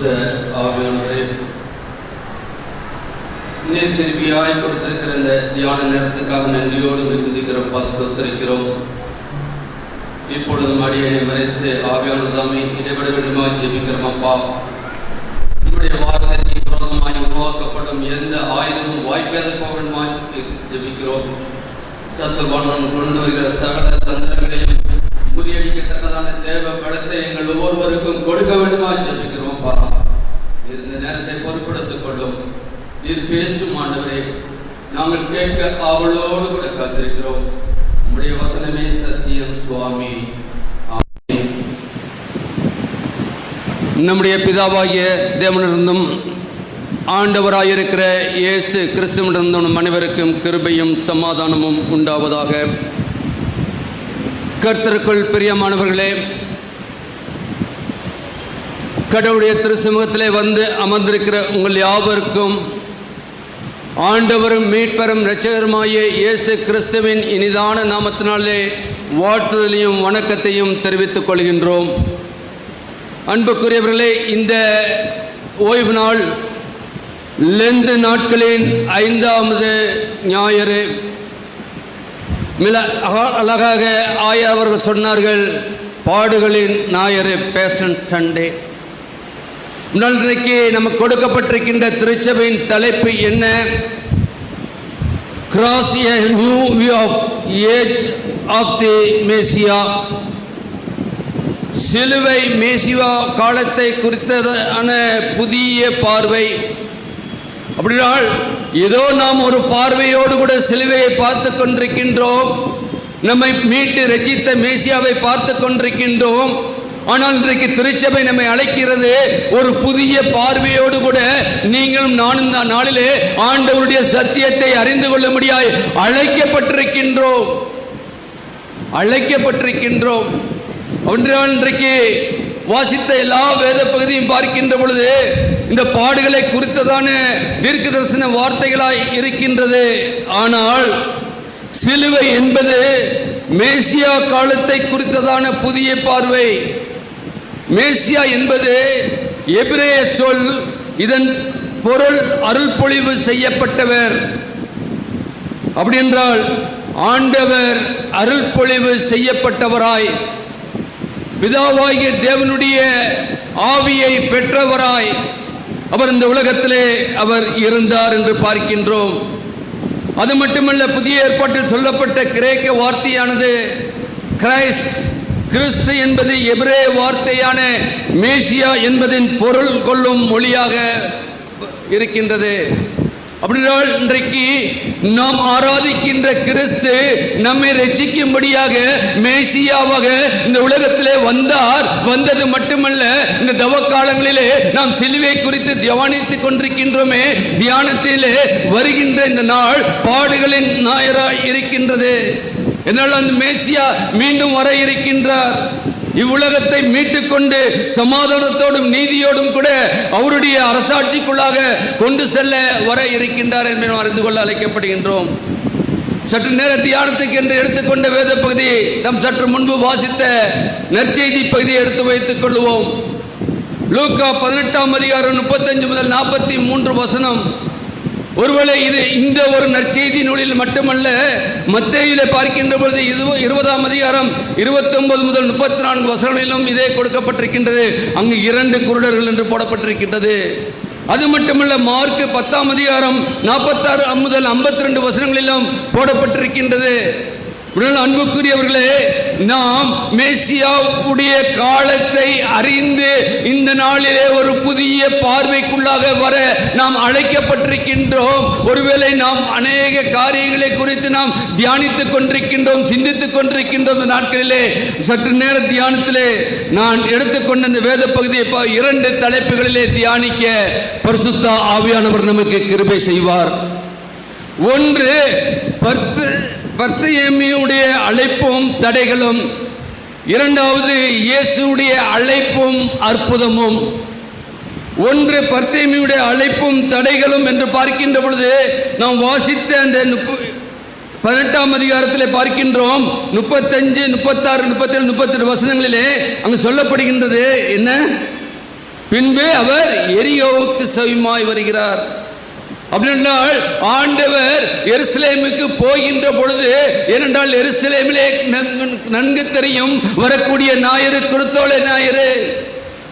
பரிசுத்த ஆவியானவரே, நீர் திருப்பியாய் கொடுத்திருக்கிற இந்த தியான நேரத்துக்காக நன்றியோடு துதிக்கிறோம், ஸ்தோத்திரிக்கிறோம். இப்பொழுதும் அடியனை மறைத்து ஆவியானவர் தாமே இடைவிட வேண்டுமா ஜெபிக்கிறோம். அப்பா, நம்முடைய வார்த்தைக்கு விரோதமாய் உருவாக்கப்படும் எந்த ஆயுதமும் வாய்க்காத போகணுமாய் ஜெபிக்கிறோம். சத்துருவான் கொண்டு வருகிற சகல தந்திரங்களையும் முறியடிக்கத்தக்கதான தேவ பலத்தை எங்கள் ஒவ்வொருவருக்கும் கொடுக்க வேண்டுமா ஜெபிக்கிறோம். அப்பா, இந்த நேரத்தை பொறுப்படுத்திக் கொள்ளும். நீர் பேசும் ஆண்டவரே, நாங்கள் கேட்க ஆவலோடு கூட காத்திருக்கிறோம். நம்முடைய வசனமே சத்தியம் சுவாமி. நம்முடைய பிதாவாகிய தேவனிருந்தும் ஆண்டவராயிருக்கிற இயேசு கிறிஸ்துவிலிருந்தும் அனைவருக்கும் கிருபையும் சமாதானமும் உண்டாவதாக. கர்த்தருக்குள் பிரியமானவர்களே, கடவுளுடைய திருச்சமூகத்திலே வந்து அமர்ந்திருக்கிற உங்கள் யாவருக்கும் ஆண்டவரும் மீட்பரும் இரட்சகருமாகிய இயேசு கிறிஸ்துவின் இனிதான நாமத்தினாலே வாழ்த்துதலையும் வணக்கத்தையும் தெரிவித்துக் கொள்கின்றோம். அன்புக்குரியவர்களே, இந்த ஓய்வு நாள் லெந்து நாட்களின் 5வது ஞாயிறு. மிக அழகாக ஆயா அவர்கள் சொன்னார்கள், பாடுகளின் ஞாயிறு, பேஷன் சண்டே. இன்றைக்கு நமக்கு கொடுக்கப்பட்டிருக்கின்ற திருச்சபையின் தலைப்பு என்ன? Cross a new view of age of the messiah. சிலுவை மேசியா காலத்தை குறித்ததான புதிய பார்வை. அப்படினால் ஏதோ நாம் ஒரு பார்வையோடு கூட சிலுவையை பார்த்து கொண்டிருக்கின்றோம், நம்மை மீட்டு ரட்சித்த மேசியாவை பார்த்து கொண்டிருக்கின்றோம். ஆனால் இன்றைக்கு திருச்சபை நம்மை அழைக்கிறது ஒரு புதிய பார்வையோடு கூட நீங்களும் நானும் இந்த நாளிலே ஆண்டவருடைய சத்தியத்தை அறிந்து கொள்ள முடியாது அழைக்கப்பட்டிருக்கின்றோம். ஒன்றால் இன்றைக்கு வாசித்த எல்லா வேத பகுதியும் பார்க்கின்ற பொழுது இந்த பாடுகளை குறித்ததான தீர்க்க தரிசன வார்த்தைகளாய் இருக்கின்றது. ஆனால் சிலுவை என்பது மேசியா காலத்தை குறித்ததான புதிய பார்வை. மேசியா என்பது எபிரேய சொல். இதன் பொருள் அருள் பொழிவு செய்யப்பட்டவர். அப்படி என்றால் ஆண்டவர் அருள் பொழிவு செய்யப்பட்டவராய், பிதாவாகிய தேவனுடைய ஆவியை பெற்றவராய் அவர் இந்த உலகத்திலே அவர் இருந்தார் என்று பார்க்கின்றோம். அது மட்டுமல்ல, புதிய ஏற்பாட்டில் சொல்லப்பட்ட கிரேக்க வார்த்தையானது கிரைஸ்ட், கிறிஸ்து என்பது எபிரேய வார்த்தையான மேசியா என்பதின் பொருள் கொள்ளும் மொழியாக இருக்கின்றது. அப்படினால் இன்றைக்கு நாம் ஆராதிக்கின்ற கிறிஸ்து நம்மை ரட்சிக்கும்படியாக மேசியாவாக இந்த உலகத்திலே வந்தார். வந்தது மட்டுமல்ல, இந்த தவ காலங்களிலே நாம் சிலுவை குறித்து தியானித்துக் கொண்டிருக்கின்றோமே, தியானத்திலே வருகின்ற இந்த நாள் பாடுகளின் ஞாயிறாய் இருக்கின்றது. என்னால் அந்த மேசியா மீண்டும் வர இருக்கின்றார். இவ்வுலகத்தை மீட்டுக்கொண்டு சமாதானத்தோடும் நீதியோடும் கூட அவருடைய அரசாட்சிக்குள்ளாக கொண்டு செல்ல வர இருக்கின்றார் என்று நாம் அறிந்து கொள்ள அழைக்கப்படுகின்றோம். சற்று நேர தியானத்துக்கு என்று எடுத்துக்கொண்ட வேத பகுதி, நாம் சற்று முன்பு வாசித்த நற்செய்தி பகுதியை எடுத்து வைத்துக் கொள்வோம். லூக்கா 18ஆம் அதிகாரம் 35 முதல் 43 வசனம். ஒருவேளை இது இந்த ஒரு நற்செய்தி நூலில் மட்டுமல்ல, மத்தேயுவிலே பார்க்கின்ற பொழுது 20ஆம் அதிகாரம் 29 முதல் 34 வசனங்களிலும் இதே கொடுக்கப்பட்டிருக்கின்றது. அங்கு 2 குருடர்கள் என்று போடப்பட்டிருக்கின்றது. அது மட்டுமல்ல, மார்க் 10ஆம் அதிகாரம் 46 முதல் 52 வசனங்களிலும் போடப்பட்டிருக்கின்றது. அன்புக்குரியவர்களே, நாம் மேசியாவுடைய காலத்தை அறிந்து இந்த நாளிலே ஒரு புதிய பார்வைக்குள்ளாக வர நாம் அழைக்கப்பட்டிருக்கின்றோம். ஒருவேளை நாம் அநேக காரியங்களை குறித்து நாம் தியானித்துக் கொண்டிருக்கின்றோம், சிந்தித்துக் கொண்டிருக்கின்றோம். இந்த நாட்களிலே சற்று நேர தியானத்திலே நான் எடுத்துக்கொண்ட இந்த வேத பகுதியை 2 தலைப்புகளிலே தியானிக்க பரிசுத்த ஆவியானவர் நமக்கு கிருபை செய்வார். ஒன்று, பர்த்திமேயுடைய அழைப்பும் தடைகளும். இரண்டாவது, இயேசுடைய அழைப்பும் அற்புதமும். ஒன்று, பர்த்திமேயுடைய அழைப்பும் தடைகளும் என்று பார்க்கின்ற பொழுது நாம் வாசித்த அந்த 18ஆம் அதிகாரத்திலே பார்க்கின்றோம். 35, 36, 37, 38 வசனங்களிலே அங்கு சொல்லப்படுகின்றது என்ன? பின்பு அவர் எரிகோவுக்கு சமீபமாய் வருகிறார். அப்படின்றால் ஆண்டவர் எருசலேமுக்கு போகின்ற பொழுது, ஏனென்றால் எருசலேமிலே நன்கு தெரியும் வரக்கூடிய ஞாயிறு குருத்தோலை ஞாயிறு,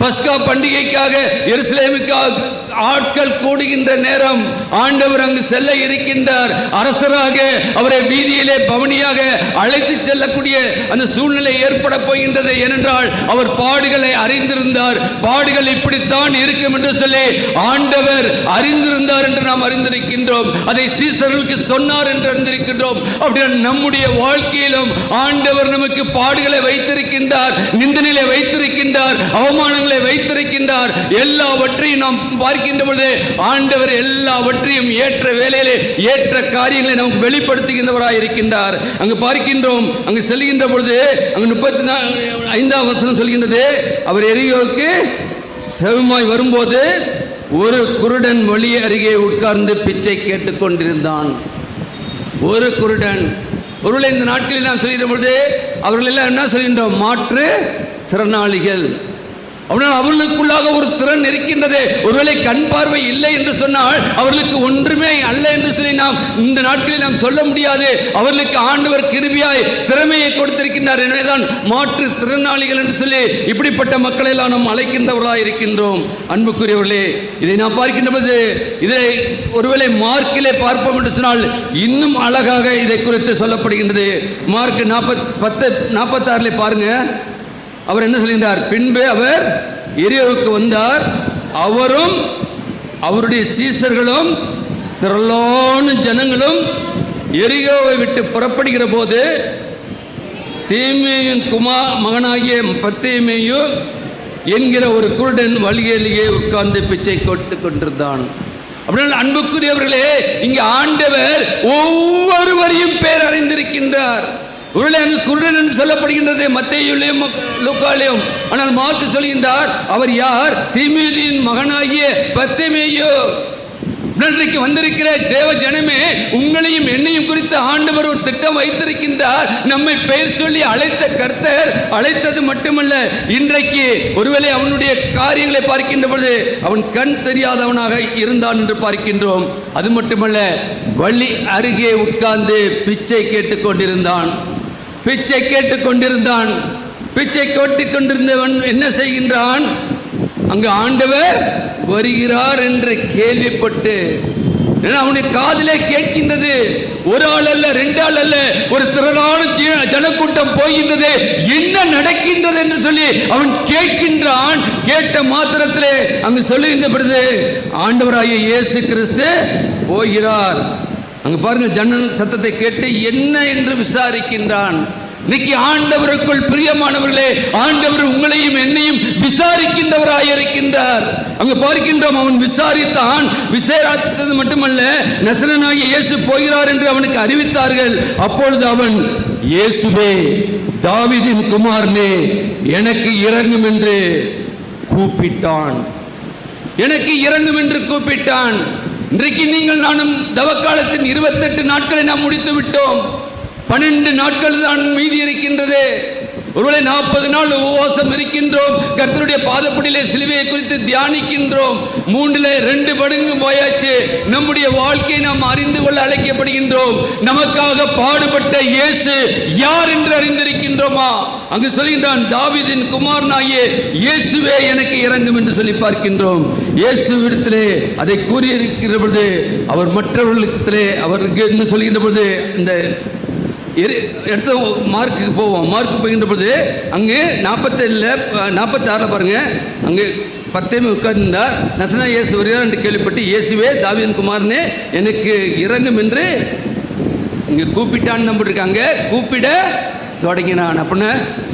பஸ்கா பண்டிகைக்காக எருசலேமுக்காக ஆட்கள் கூடுகின்ற நேரம் ஆண்டவர் அங்கு செல்ல இருக்கின்றார். அரசராக அவரை வீதியிலே பவனியாக அழைத்து செல்லக்கூடிய அந்த சூழ்நிலை ஏற்பட போகின்றது. ஏனென்றால் அவர் பாடுகளை அறிந்திருந்தார். பாடுகள் இப்படித்தான் இருக்கும் என்று சொல்லி ஆண்டவர் அறிந்திருந்தார் என்று நாம் அறிந்திருக்கின்றோம். அதை சீசர்களுக்கு சொன்னார் என்று அறிந்திருக்கின்றோம். அப்படியே நம்முடைய வாழ்க்கையிலும் ஆண்டவர் நமக்கு பாடுகளை வைத்திருக்கின்றார், நிந்தனையை வைத்திருக்கின்றார், அவமானங்களை வைத்திருக்கின்றார். எல்லாவற்றையும் நாம் பார்க்கின்ற பொழுது ஆண்டவர் எல்லாவற்றையும் ஏற்ற வேளையிலே ஏற்ற காரியங்களை நமக்கு வெளிப்படுத்துகின்றவராய் இருக்கின்றார். அங்கு பார்க்கின்றோம், அங்கு செல்கின்ற பொழுது அங்கு 35ஆம் வசனம் சொல்கின்றது, அவர் எரிகோவுக்கு செவமாய் வரும்போது ஒரு குருடன் வழி அருகே உட்கார்ந்து பிச்சை கேட்டுக் கொண்டிருந்தான். ஒரு குருடன். ஒருவேளை இந்த நாட்களில் நாம் சொல்கின்ற பொழுது அவர்கள் எல்லாம் என்ன சொல்கின்றோம்? மாற்று திறனாளிகள். அவர்களுக்குள்ளாக ஒரு திறன் இருக்கின்றது. ஒருவேளை கண் பார்வை இல்லை என்று சொன்னால் அவர்களுக்கு ஒன்றுமே அல்ல என்று சொல்லி நாம் இந்த நாட்களில் நாம் சொல்ல முடியாது. அவர்களுக்கு ஆண்டவர் கிருபையாய் திறமையை கொடுத்திருக்கின்றார். எனவேதான் மாற்று திறனாளிகள் என்று சொல்லி இப்படிப்பட்ட மக்களை எல்லாம் நாம் அழைக்கின்றவர்களாக இருக்கின்றோம். அன்புக்குரியவர்களே, இதை நாம் பார்க்கின்ற போது இதை ஒருவேளை மார்க்கிலே பார்ப்போம் என்று சொன்னால் இன்னும் அழகாக இதை குறித்து சொல்லப்படுகின்றது. மார்க் 10:46 பாருங்க. அவர் என்ன சொல்கின்றார்? பின்பு அவர் எரிகோவுக்கு வந்தார். அவரும் அவருடைய சீசர்களும் திரளான ஜனங்களும் எரிகோவை விட்டு புறப்படுகிற போது தீமேயின் மகனாகிய பர்த்திமேயு என்கிற ஒரு குருடன் வழியிலேயே உட்கார்ந்து பிச்சை கொடுத்துக் கொண்டிருந்தான். அப்படினால் அன்புக்குரியவர்களே, இங்கே ஆண்டவர் ஒவ்வொருவரையும் பேர் அறிந்திருக்கின்றார். ஒருவேளை அங்கு குருடன் என்று சொல்லப்படுகின்றது மத்தேயுவிலும் லூக்காவிலும். ஆனால் மார்க்கு சொல்கின்றார், அவர் யார்? தீமேயின் மகனாகிய பர்த்திமேயு. இன்றைக்கு வந்திருக்கிற தேவ ஜனமே, உங்களையும் என்னையும் குறித்து ஆண்டவர் ஒரு திட்டம் வைத்திருக்கின்றார். நம்மை பெயர் சொல்லி அழைத்த கர்த்தர் அழைத்தது மட்டுமல்ல, இன்றைக்கு ஒருவேளை அவனுடைய காரியங்களை பார்க்கின்ற பொழுது அவன் கண் தெரியாதவனாக இருந்தான் என்று பார்க்கின்றோம். அது மட்டுமல்ல, வழி அருகே உட்கார்ந்து பிச்சை கேட்டுக் கொண்டிருந்தான். பிச்சை கேட்டுக் கொண்டிருந்தான். பிச்சை கேட்டுக் கொண்டிருந்தவன் என்ன செய்கின்றான்? அங்கு ஆண்டவர் வருகிறார் என்று கேள்விப்பட்டு அவனுடைய காதிலே கேட்கின்றது. ஒரு ஆள் அல்ல, 2 ஆள் அல்ல, ஒரு திரளான ஜனக்கூட்டம் போகின்றது. என்ன நடக்கின்றது என்று சொல்லி அவன் கேட்கின்றான். கேட்ட மாத்திரத்திலே அங்கு சொல்லுகின்ற பொழுது ஆண்டவராகிய இயேசு கிறிஸ்து போகிறார். அங்கு பாருங்க, ஜன சத்தத்தை கேட்டு என்ன என்று விசாரிக்கின்றான். இன்னைக்கு ஆண்டவருக்குள் பிரியமானவர்களே, ஆண்டவர் உங்களையும் என்னையும் விசாரிக்கின்றவராயிருக்கின்றார். அங்கு பார்க்கின்றோம், அவன் விசாரித்தான். விசாரித்தது மட்டுமல்ல, நசரேயனாகிய இயேசு போகிறார் என்று அவனுக்கு அறிவித்தார்கள். அப்பொழுது அவன், இயேசுவே தாவீதின் குமாரனே, எனக்கு இரங்கும் என்று கூப்பிட்டான். எனக்கு இரங்கும் என்று கூப்பிட்டான். இன்றைக்கு நீங்கள் நானும் தவக்காலத்தின் 28 நாட்களை நாம் முடித்து விட்டோம். 12 நாட்கள் தான் மீதி இருக்கின்றது. ஒருவேளை 40 நாள் உபவாசம் இருக்கின்றோம். கர்த்தருடைய பாதப்படியிலே சிலுவையை குறித்து தியானிக்கின்றோம். 3ல் 2 மடங்கு போயாச்சு. நம்முடைய வாழ்க்கையை நாம் அறிந்து கொள்ள அழைக்கப்படுகின்றோம். நமக்காக பாடுபட்ட இயேசு யார் என்று அறிந்திருக்கின்றோமா? அங்கு சொல்கின்றான், தாவீதின் குமாரனாகிய இயேசுவே எனக்கு இரங்கும் என்று சொல்லி பார்க்கின்றோம். இயேசுவிடத்திலே அதை கூறியிருக்கிற பொழுது அவர் மற்றவர்களிடத்திலே அவருக்கு என்ன சொல்கின்ற பொழுது, இந்த எடுத்து மார்க்கு போவோம். மார்க்கு போகின்ற பொழுது அங்கு 47-46 பாருங்க. அங்கு பர்த்திமேயு உட்கார்ந்தார். நசரேயனாகிய இயேசு வருகிறார் என்று கேள்விப்பட்டு, இயேசுவே தாவீதின் குமாரனே எனக்கு இரங்கும் என்று இங்கு கூப்பிட்டான்னு நம்பிருக்காங்க. கூப்பிட தொடங்கினான். அப்படின்னா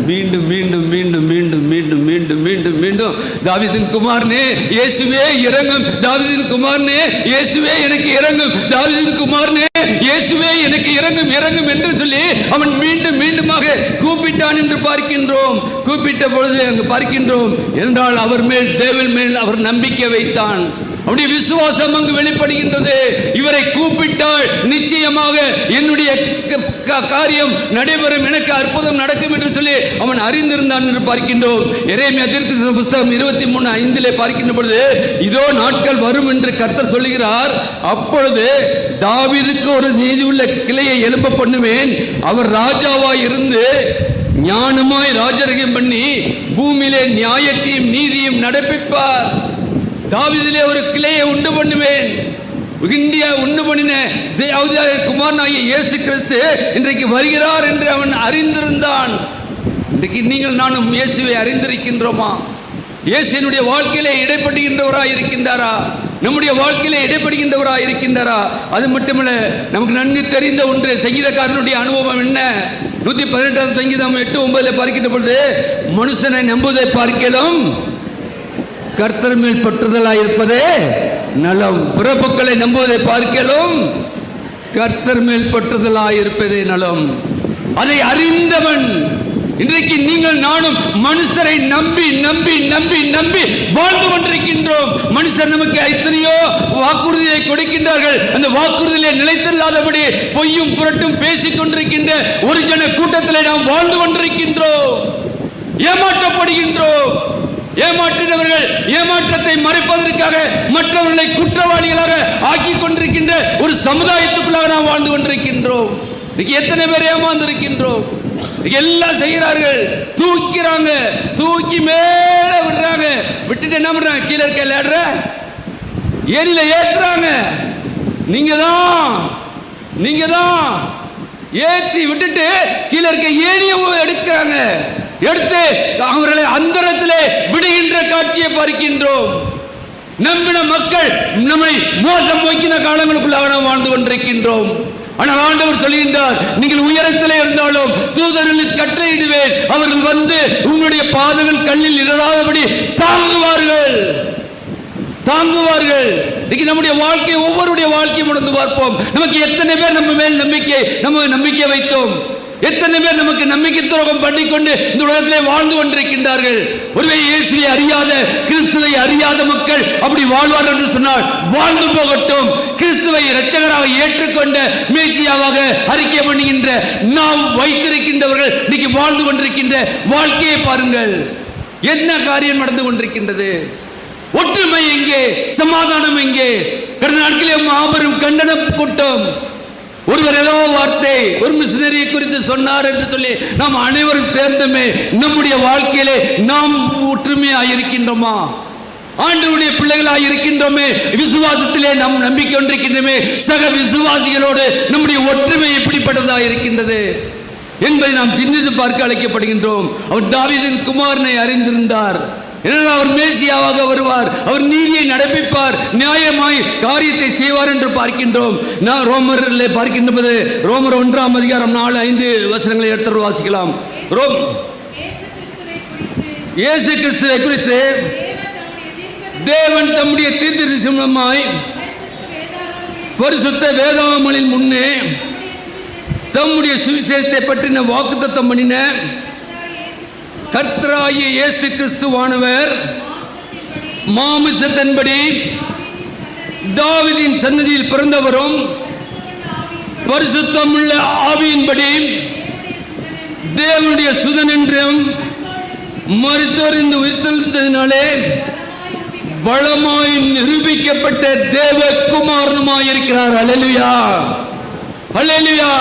மீண்டும் மீண்டும் மீண்டும் மீண்டும் மீண்டும் மீண்டும் மீண்டும் மீண்டும் தாவீதின் குமாரனே இயேசுவே இரங்கும், தாவீதின் குமாரனே இயேசுவே எனக்கு இரங்கும், தாவீதின் குமாரனே இயேசுவே எனக்கு இறங்கும் இறங்கும் என்று சொல்லி அவன் மீண்டும் மீண்டுமாக கூப்பிட்டான் என்று பார்க்கின்றோம். கூப்பிட்ட பொழுது அங்கு பார்க்கின்றோம் என்றால் அவர் மேல் தேவன் மேல் அவர் நம்பிக்கை வைத்தான். அவனுடைய விசுவாசம் அங்கு வெளிப்படுகின்றது. இவரை கூப்பிட்டால் நிச்சயமாக என்னுடைய காரியம் நடைபெறும், எனக்கு அற்புதம் நடக்கும் என்று சொல்லி அவன் அறிந்திருந்தான் என்று பார்க்கின்றோம். எரேமியா தீர்க்கதரிசன புத்தகம் 23:5 பார்க்கின்ற பொழுது இதோ நாட்கள் வரும் என்று கர்த்தர் சொல்லுகிறார். அப்பொழுது தாவீதுக்கு ஒரு நீதி உள்ள கிளையை எழும்ப பண்ணுவேன், அவர் ராஜாவாய் இருந்து ஞானமாய் ராஜரகம் பண்ணி பூமியிலே நியாயத்தையும் நீதியும் நடப்பிப்பார். தாவீதிலே ஒரு கிளையை உண்டு பண்ணுவேன். இந்தியா உண்டு பண்ணின குமாரனாகிய இயேசு கிறிஸ்து இன்றைக்கு வருகிறார் என்று அவன் அறிந்திருந்தான். இன்றைக்கு நீங்கள் நானும் இயேசுவை அறிந்திருக்கின்றோமா? இயேசுவினுடைய வாழ்க்கையிலே இடைப்படுகின்றவராய் இருக்கின்றாரா? நம்முடைய வாழ்க்கையிலே இடைப்படுகின்றவராய் இருக்கின்றாரா? அது மட்டுமல்ல, நமக்கு நன்கு தெரிந்த ஒன்று சங்கீதக்காரனுடைய அனுபவம் என்ன? 118 சங்கீதம் 8-9 பார்க்கின்ற பொழுது மனுஷனை நம்புவதை பார்க்கலாம் கர்த்தர் மேல் பற்றுதலாய் இருப்பதே நலம். பிறப்புகளை நம்புவதை பார்க்கலாம் கர்த்தர் மேல் பற்றுதலாய் இருப்பதே நலம். அதை அறிந்தவன். இன்றைக்கு நீங்கள் நானும் மனுஷரை நம்பி நம்பி நம்பி நம்பி வாழ்ந்து கொண்டிருக்கின்றோம். மனுஷர் நமக்கு எத்தனையோ வாக்குறுதியை கொடுக்கின்றார்கள். அந்த வாக்குறுதியிலே நிலைத்தில்லாதபடி பொய்யும் புரட்டும் பேசிக் கொண்டிருக்கின்ற ஒரு ஜன கூட்டத்திலே நாம் வாழ்ந்து கொண்டிருக்கின்றோம். ஏமாற்றப்படுகின்றோம். ஏமாற்றினவர்கள் ஏமாற்றத்தை மறைப்பதற்காக மற்றவர்களை குற்றவாளிகளாக ஆக்கி கொண்டிருக்கின்ற ஒரு சமுதாயத்துக்குள்ளாக நாம் வாழ்ந்து கொண்டிருக்கின்றோம். எத்தனை பேர் ஏமாந்திருக்கின்றோம். எல்லாம் செய்கிறார்கள், தூக்கிறாங்க, தூக்கி மேல விடுறாங்க, விட்டுட்டு என்ன பண்றாங்க? கீழே இருக்க லேடுற ஏரியில ஏத்துறாங்க. நீங்க தான் ஏத்தி விட்டுட்டு கீழே இருக்க ஏரியை எடுக்கிறாங்க. எடுத்து அவர்களை அந்தரத்திலே விடுகின்ற காட்சியை பார்க்கின்றோம். நம்பின மக்கள் நம்மை மோசம் போக்கின காலங்களுக்குள்ளாக நாம் வாழ்ந்து கொண்டிருக்கின்றோம். ஆனால் ஆண்டவர் சொல்லுகின்றார், நீங்கள் உயரத்திலே இருந்தாலும் தூதர்களுக்கு கட்டளையிடுவேன், அவர்கள் வந்து உங்களுடைய பாதங்கள் கல்லில் இடராதபடி தாங்குவார்கள். நம்முடைய வாழ்க்கை ஒவ்வொருடைய வாழ்க்கையை உணர்ந்து பார்ப்போம். நமக்கு எத்தனை பேர் நம்ம மேல் நம்பிக்கை வைத்தோம்? எத்தனை பேர் நமக்கு நம்பிக்கை துரோகம் பண்ணிக்கொண்டு இந்த உலகத்திலே வாழ்ந்து கொண்டிருக்கின்றார்கள்? ஒருவேளை இயேசுவை அறியாத, கிறிஸ்துவை அறியாத மக்கள் அப்படி வாழ்வார் என்று சொன்னால் வாழ்ந்து போகட்டும். கிறிஸ்துவை இரட்சகராக ஏற்றுக்கொண்ட மேசியாவாக அறிக்கை பண்ணுகின்ற நாம் வைத்திருக்கின்றவர்கள் இன்னைக்கு வாழ்ந்து கொண்டிருக்கின்ற வாழ்க்கையை பாருங்கள். என்ன காரியம் நடந்து கொண்டிருக்கின்றது? ஒற்றுமை எங்கே? சமாதானம் எங்கே? கடந்த நாட்களே மாபெரும் கண்டன கூட்டம். ஒருவர் ஏதோ வார்த்தை ஒரு மிஷனரியை குறித்து சொன்னார் என்று சொல்லி நாம் அனைவரும் தேர்ந்தமே. நம்முடைய வாழ்க்கையிலே நாம் ஒற்றுமையாக இருக்கின்றோமா? ஆண்டவருடைய பிள்ளைகளாக இருக்கின்றோமே? விசுவாசத்திலே நாம் நம்பிக்கை கொண்டிருக்கின்றோமே? சக விசுவாசிகளோடு நம்முடைய ஒற்றுமை எப்படிப்பட்டதாக இருக்கின்றது என்பதை நாம் சிந்தித்து பார்க்க அழைக்கப்படுகின்றோம். அவர் தாவீதின் குமாரனை அறிந்திருந்தார். அவர் மேசியாவாக வருவார், அவர் நீதியை நடப்பிப்பார், நியாயமாய் காரியத்தை செய்வார் என்று பார்க்கின்றோம். நான் ரோமரிலே பார்க்கின்ற போது ரோமர் 1:4-5 எடுத்து வாசிக்கலாம். இயேசு கிறிஸ்துவை குறித்து தேவன் தம்முடைய தீர்க்கதரிசனமாய் பரிசுத்த வேதாகமங்களின் முன்னே தம்முடைய சுவிசேஷத்தை பற்றின வாக்குத்தத்தம் பண்ணின கர்த்தராகிய இயேசு கிறிஸ்துவானவர் மாமிசத்தின்படி தாவீதின் சன்னதியில் பிறந்தவரும் பரிசுத்தமுள்ள ஆவியின்படி தேவனுடைய சுதன் என்றும் மரித்தோரின் உயிர்த்தெழுந்ததினாலே பலமாய் நிரூபிக்கப்பட்ட தேவகுமாரனுமாய் இருக்கிறார். அல்லேலூயா, அல்லேலூயா.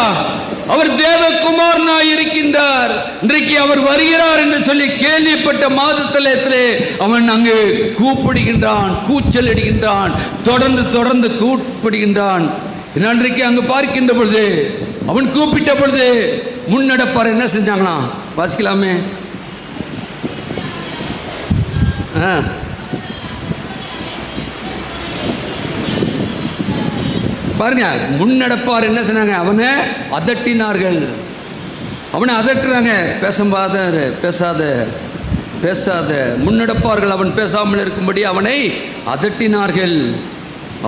அவர் தேவகுமாரனாய் இருக்கின்றார். இன்றைக்கு அவர் வருகிறார் என்று சொல்லி கேள்விப்பட்ட மாதத்திலே அவன் அங்கு கூப்பிடுகின்றான், கூச்சல் இடுகின்றான், தொடர்ந்து கூப்பிடுகின்றான். இன்றைக்கு அங்கு பார்க்கின்ற பொழுது அவன் கூப்பிட்ட பொழுது முன்னடப்பார் என்ன செஞ்சாங்களா? வாசிக்கலாமே. பாருங்க, முன்னடப்பார் என்ன சொன்னாங்க? அவனை அதட்டினார்கள். அவனை அதட்டுறாங்க. பேசாத முன்னடப்பார்கள். அவன் பேசாமல் இருக்கும்படி அவனை அதட்டினார்கள்.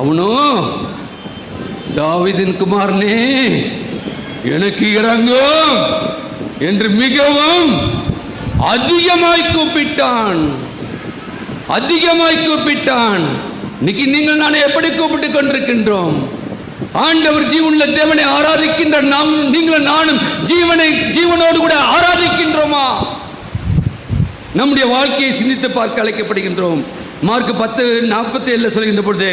அவனும் தாவீதின் குமாரனே எனக்கு இறங்கும் என்று மிகவும் அதிகமாய் கூப்பிட்டான். அதிகமாய் கூப்பிட்டான். இன்னைக்கு நீங்கள் நானே எப்படி கூப்பிட்டுக் கொண்டிருக்கின்றோம்? ஆண்டவர் ஜீவனுள்ள தேவனை ஆராதிக்கின்ற நாம், நீங்கள் நானும் ஜீவனோடு கூட ஆராதிக்கின்றோமா? நம்முடைய வாழ்க்கையை சிந்தித்து பார்க்க அழைக்கப்படுகின்றோம். மார்க் 10:47 சொல்கின்ற பொழுது,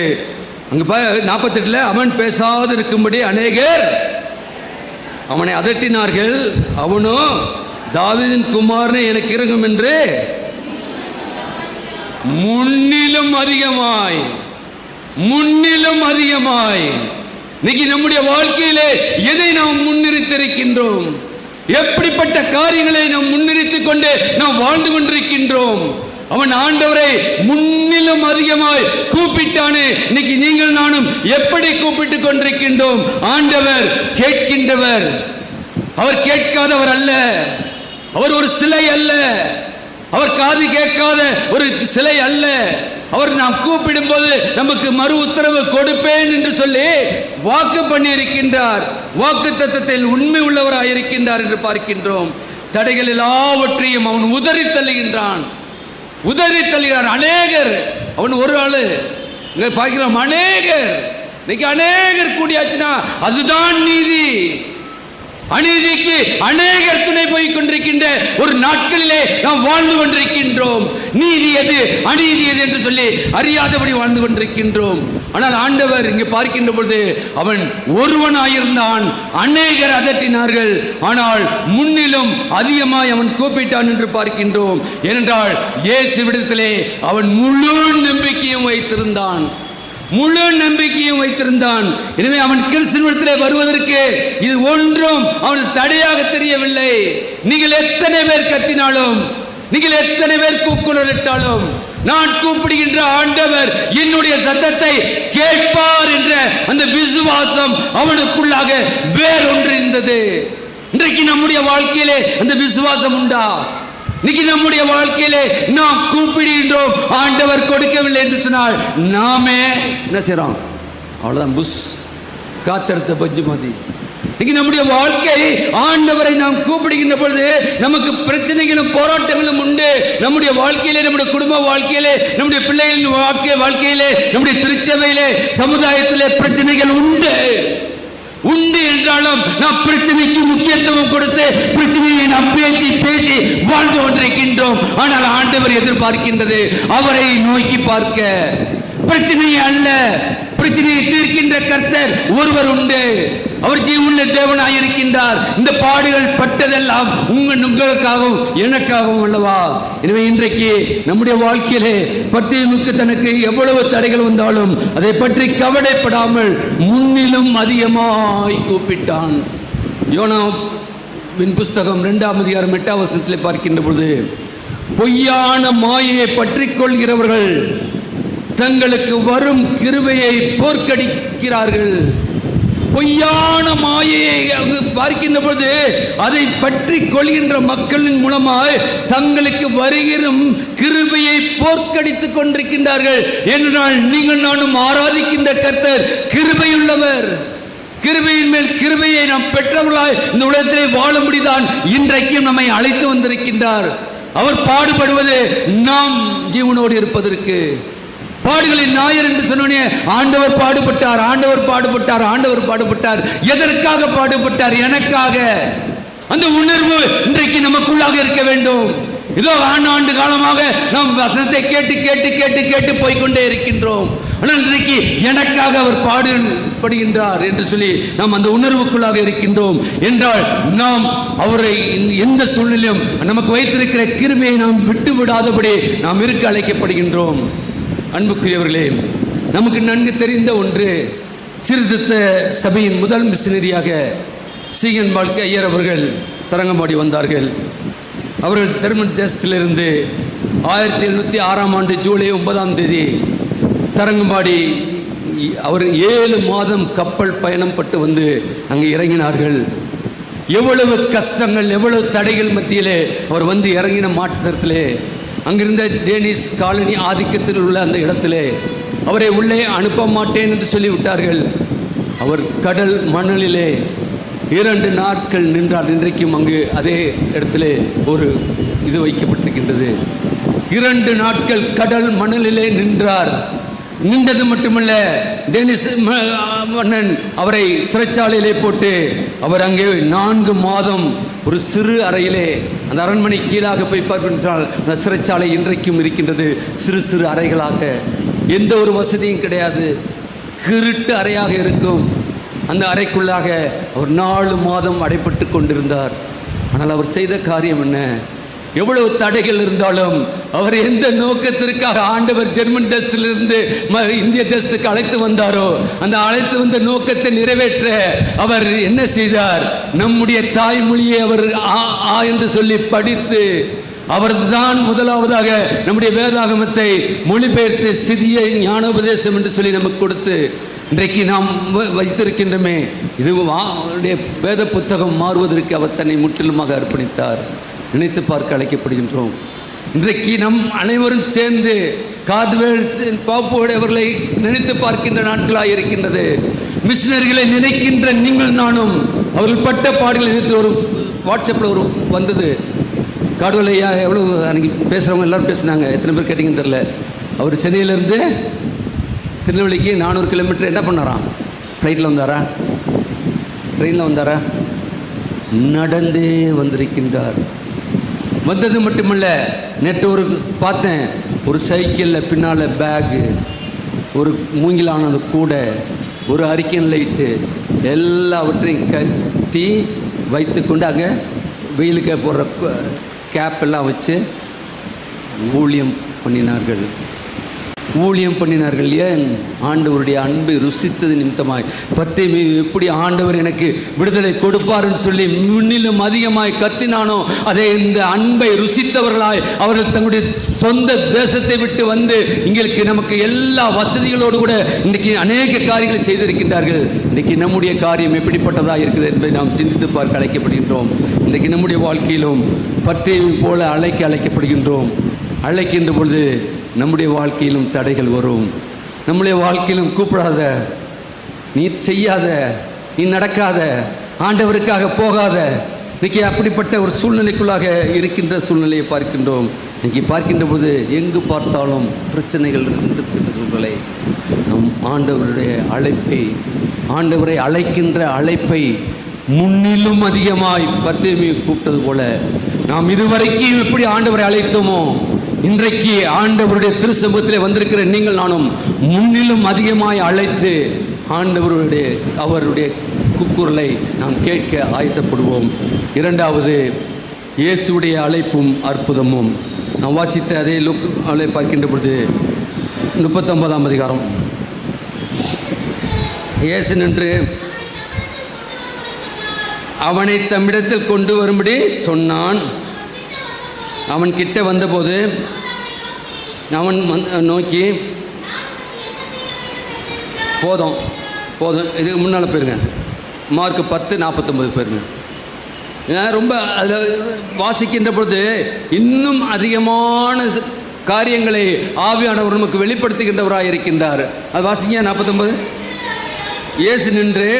அங்கு 48 அவன் பேசாது இருக்கும்படி அநேகர் அவனை அதட்டினார்கள். அவனோ தாவீதின் குமாரனே எனக்கு இறங்கும் என்று முன்னிலும் அதிகமாய் இன்னைக்கு நம்முடைய வாழ்க்கையிலே எதை நாம் முன்னிறுத்திருக்கின்றோம்? எப்படிப்பட்ட காரியங்களை நாம் முன்னிறுத்திக் கொண்டு நாம் வாழ்ந்து கொண்டிருக்கின்றோம்? அவன் ஆண்டவரை முன்னிலும் அதிகமாய் கூப்பிட்டானே. இன்னைக்கு நீங்கள் நானும் எப்படி கூப்பிட்டுக் கொண்டிருக்கின்றோம்? ஆண்டவர் கேட்கின்றவர், அவர் கேட்காதவர் அல்ல. அவர் ஒரு சிலை அல்ல, அவர் காது கேட்காத ஒரு சிலை அல்ல. அவர் நாம் கூப்பிடும் போது நமக்கு மறு உத்தரவு கொடுப்பேன் என்று சொல்லி வாக்கு பண்ணி இருக்கின்றார். வாக்கு தத்தத்தில் உண்மை உள்ளவராய் இருக்கின்றார் என்று பார்க்கின்றோம். தடைகள் எல்லாவற்றையும் அவன் உதறி தள்ளுகின்றான். அநேகர், அவன் ஒரு ஆளு இங்க பார்க்கிறோம். அநேகர், இன்னைக்கு அநேகர் கூடியாச்சுன்னா அதுதான் நீதி. அநீதிக்கு அநேகர் துணை போய் கொண்டிருக்கின்ற ஒரு நாட்களிலே நாம் வாழ்ந்து கொண்டிருக்கின்றோம். நீதி எது, அநீதி எது என்று சொல்லி அறியாதபடி வாழ்ந்து கொண்டிருக்கின்றோம். ஆனால் ஆண்டவர் இங்கே பார்க்கின்ற பொழுது அவன் ஒருவனாயிருந்தான். அநேகர் அதட்டினார்கள், ஆனால் முன்னிலும் அதிகமாய் அவன் கூப்பிட்டான் என்று பார்க்கின்றோம். ஏனென்றால் இயேசுவிடத்திலே அவன் முழு நம்பிக்கையும் வைத்திருந்தான். எனவே அவன் கிறிஸ்துவிடத்திலே வருவதற்கு இது ஒன்றும் அவனுக்கு தடையாக தெரியவில்லை. நீங்கள் எத்தனை பேர் கத்தினாலும், நீங்கள் எத்தனை பேர் கூக்குரலிட்டாலும், நான் கூப்பிடுகின்ற ஆண்டவர் என்னுடைய சத்தத்தை கேட்பார் என்ற அந்த விசுவாசம் அவனுக்குள்ளாக வேறொன்று இருந்தது. இன்றைக்கு நம்முடைய வாழ்க்கையிலே அந்த விசுவாசம் உண்டா? இன்னைக்கு நம்முடைய வாழ்க்கையிலே நாம் கூப்பிடுகின்றோம், ஆண்டவர் கொடுக்கவில்லை என்று சொன்னால் நாமே என்ன செய்றோம்? அவ்வளவுதான், புஷ் காத்தெடுத்த பஞ்சு மதி. இன்னைக்கு நம்முடைய வாழ்க்கை, ஆண்டவரை நாம் கூப்பிடுகின்ற பொழுது நமக்கு பிரச்சனைகளும் போராட்டங்களும் உண்டு. நம்முடைய வாழ்க்கையிலே, நம்முடைய குடும்ப வாழ்க்கையிலே, நம்முடைய பிள்ளைகளின் வாழ்க்கையிலே, நம்முடைய திருச்சபையிலே, சமுதாயத்திலே பிரச்சனைகள் உண்டு என்றாலும் நாம் பிரச்சனைக்கு முக்கியத்துவம் கொடுத்து பிரச்சனையை நாம் பேசி வாழ்ந்து கொண்டிருக்கின்றோம். ஆனால் ஆண்டவர் எதிர்பார்க்கின்றது அவரை நோக்கி பார்க்க, பிரச்சனையை அல்ல. பிரச்சனையை தீர்க்கின்ற கர்த்தர் ஒருவர் உண்டு. அவர் ஜீவனுள்ள தேவனாய் இருக்கின்றார். இந்த பாடுகள் பட்டதெல்லாம் உங்களுக்காகவும் எனக்காகவும் அல்லவா? எனவே இன்றைக்கு நம்முடைய வாழ்க்கையிலே பர்தீமுக்கு தனக்கு எவ்வளவு தடைகள் வந்தாலும் அதை பற்றி கவலைப்படாமல் முன்னிலும் அதிகமாய் கூப்பிட்டான். யோனாவின் புஸ்தகம் 2ஆம் அதிகாரம் 8ஆம் வசனத்திலே பார்க்கின்ற பொழுது, பொய்யான மாயையை பற்றி கொள்கிறவர்கள் தங்களுக்கு வரும் கிருபையை போர்க்கடிக்கிறார்கள். பொய்யான மாயையை பார்க்கின்ற பொழுது அதை பற்றி கொள்கின்ற மக்களின் மூலமாய் தங்களுக்கு வருகிற கிருபையை போர்க்கடித்துக் கொண்டிருக்கின்றார்கள். என்றால் நீங்கள் நானும் ஆராதிக்கின்ற கர்த்தர் கிருபையுள்ளவர். கிருபையின் மேல் கிருபையை நாம் பெற்றவர்களாய் இந்த உலகத்திலே வாழும்படிதான் இன்றைக்கும் நம்மை அழைத்து வந்திருக்கின்றார். அவர் பாடுபடுவது நாம் ஜீவனோடு இருப்பதற்கு. பாடுகளின் நாயர் என்று சொன்னோனே ஆண்டவர் பாடுபட்டார். எதற்காக பாடுபட்டார்? எனக்காக. அந்த உணர்வு இன்றைக்கு நமக்குள்ளாக இருக்க வேண்டும். இதோ ஆண்டு காலமாக நாம் வசனத்தை கேட்டு போய்கொண்டே இருக்கின்றோம். ஆனால் இன்றைக்கு எனக்காக அவர் பாடுபடுகின்றார் என்று சொல்லி நாம் அந்த உணர்வுக்குள்ளாக இருக்கின்றோம் என்றால் நாம் அவரை எந்த சூழ்நிலையும் நமக்கு வைத்திருக்கிற கிருபையை நாம் விட்டு விடாதபடி நாம் இருக்க அழைக்கப்படுகின்றோம். அன்புக்குரியவர்களே, நமக்கு நன்கு தெரிந்த ஒன்று, சீர்திருத்த சபையின் முதல் மிஷனரியாக சீகன் வாழ்க்கை ஐயர் அவர்கள் தரங்கம்பாடி வந்தார்கள். அவர்கள் ஜெர்மன் தேசத்திலிருந்து 1706ஆம் ஆண்டு ஜூலை 9ஆம் தேதி தரங்கம்பாடி அவர் 7 மாதம் கப்பல் பயணம் பட்டு வந்து அங்கே இறங்கினார்கள். எவ்வளவு கஷ்டங்கள், எவ்வளவு தடைகள் மத்தியிலே அவர் வந்து இறங்கின மாற்றத்திலே அங்கிருந்த டேனிஷ் காலனி ஆதிக்கத்தில் உள்ள அந்த இடத்திலே அவரை உள்ளே அனுப்ப மாட்டேன் என்று சொல்லிவிட்டார்கள். அவர் கடல் மணலிலே 2 நாட்கள் நின்றார். இன்றைக்கும் அங்கு அதே இடத்திலே ஒரு இது வைக்கப்பட்டிருக்கின்றது. 2 நாட்கள் கடல் மணலிலே நின்றார். நின்றது மட்டுமல்ல, டேனிஸ் மன்னன் அவரை சிறைச்சாலையிலே போட்டு அவர் அங்கே 4 மாதம் ஒரு சிறு அறையிலே, அந்த அரண்மனை கீழாக போய் பார்க்கின்றால் அந்த சிறைச்சாலை இன்றைக்கும் இருக்கின்றது. சிறு சிறு அறைகளாக, எந்த ஒரு வசதியும் கிடையாது, கிருட்டு அறையாக இருக்கும். அந்த அறைக்குள்ளாக அவர் 4 மாதம் அடைப்பட்டு கொண்டிருந்தார். ஆனால் அவர் செய்த காரியம் என்ன? எவ்வளவு தடைகள் இருந்தாலும் அவர் எந்த நோக்கத்திற்காக ஆண்டவர் ஜெர்மன் தேசத்திலிருந்து இந்திய தேசத்துக்கு அழைத்து வந்தாரோ அந்த அழைத்து வந்த நோக்கத்தை நிறைவேற்ற அவர் என்ன செய்தார்? நம்முடைய தாய்மொழியை அவர் ஆ என்று சொல்லி படித்து, அவர்தான் முதலாவதாக நம்முடைய வேதாகமத்தை மொழிபெயர்த்து சிறிய ஞானோபதேசம் என்று சொல்லி நமக்கு கொடுத்து இன்றைக்கு நாம் வைத்திருக்கின்றமே, இது வேத புத்தகம் மாறுவதற்கு அவர் தன்னை முற்றிலுமாக அர்ப்பணித்தார். நினைத்து பார்க்க அழைக்கப்படுகின்றோம். இன்றைக்கு நம் அனைவரும் சேர்ந்து கார்ட்வேல்ஸ் பாப்புவோடு அவர்களை நினைத்து பார்க்கின்ற நாட்களாக இருக்கின்றது. மிஷினரிகளை நினைக்கின்ற நீங்கள் நானும் அவர்கள் பட்ட பாடுகளை நினைத்து ஒரு வாட்ஸ்அப்பில் ஒரு வந்தது. கார்ட்வேல் ஐயா எவ்வளோ அன்றைக்கி பேசுகிறவங்க எல்லோரும் பேசுனாங்க. எத்தனை பேர் கேட்டிங்கன்னு தெரில. அவர் சென்னையிலேருந்து திருநெல்வேலிக்கு 400 கிலோமீட்டர் என்ன பண்ணாராம்? ஃப்ளைட்டில் வந்தாரா? ட்ரெயினில் வந்தாரா? நடந்தே வந்திருக்கின்றார். வந்தது மட்டுமல்ல, நேற்று ஒரு பார்த்தேன், ஒரு சைக்கிளில் பின்னால் பேகு, ஒரு மூங்கிலானது கூட, ஒரு ஹரிக்கன் லைட்டு, எல்லாவற்றையும் கட்டி வைத்து கொண்டு அங்கே வெயிலுக்கு போடுற கேப் எல்லாம் வச்சு ஊழியம் பண்ணினார்கள். ஏன்? ஆண்டவருடைய அன்பை ருசித்தது நிமித்தமாய். பர்தேமி எப்படி ஆண்டவர் எனக்கு விடுதலை கொடுப்பார்னு சொல்லி முன்னிலும் அதிகமாய் கத்தினானோ, அதை இந்த அன்பை ருசித்தவர்களாய் அவர்கள் தங்களுடைய சொந்த தேசத்தை விட்டு வந்து இங்களுக்கு நமக்கு எல்லா வசதிகளோடு கூட இன்றைக்கு அநேக காரியங்களை செய்திருக்கின்றார்கள். இன்றைக்கி நம்முடைய காரியம் எப்படிப்பட்டதாக இருக்குது என்பதை நாம் சிந்தித்து பார்க்க அழைக்கப்படுகின்றோம். இன்றைக்கு நம்முடைய வாழ்க்கையிலும் பர்தேமி போல அழைக்கப்படுகின்றோம். அழைக்கின்ற பொழுது நம்முடைய வாழ்க்கையிலும் தடைகள் வரும். நம்முடைய வாழ்க்கையிலும் கூப்பிடாத, நீ செய்யாத, நீ நடக்காத, ஆண்டவருக்காக போகாத, இன்றைக்கி அப்படிப்பட்ட ஒரு சூழ்நிலைக்குள்ளாக இருக்கின்ற சூழ்நிலையை பார்க்கின்றோம். இன்றைக்கி பார்க்கின்ற போது எங்கு பார்த்தாலும் பிரச்சனைகள் இருக்கின்ற சூழ்நிலை. நம் ஆண்டவருடைய அழைப்பை, ஆண்டவரை அழைக்கின்ற அழைப்பை முன்னிலும் அதிகமாய் பர்தேமியை கூப்பிட்டது போல நாம் இதுவரைக்கும் எப்படி ஆண்டவரை அழைத்தோமோ, இன்றைக்கு ஆண்டவருடைய திருச்சமூகத்திலே வந்திருக்கிற நீங்கள் நானும் முன்னிலும் அதிகமாய் அழைத்து அவருடைய கூக்குரலை நாம் கேட்க ஆயத்தப்படுவோம். 2வது, இயேசுடைய அழைப்பும் அற்புதமும். நாம் வாசித்த அதே லூக்காவை பார்க்கின்ற பொழுது 39ஆம் அதிகாரம், இயேசு நின்று அவனை தம்மிடத்தில் கொண்டு வரும்படி சொன்னான். அவன் கிட்ட வந்தபோது அவன் நோக்கி, போதும் இதுக்கு முன்னால் போயிருங்க, மார்க் 10:49 போயிருங்க. ரொம்ப அதில் வாசிக்கின்ற பொழுது இன்னும் அதிகமான காரியங்களை ஆவியானவர் நமக்கு வெளிப்படுத்துகின்றவராக இருக்கின்றார். அது வாசிங்க 49. இயேசு நின்று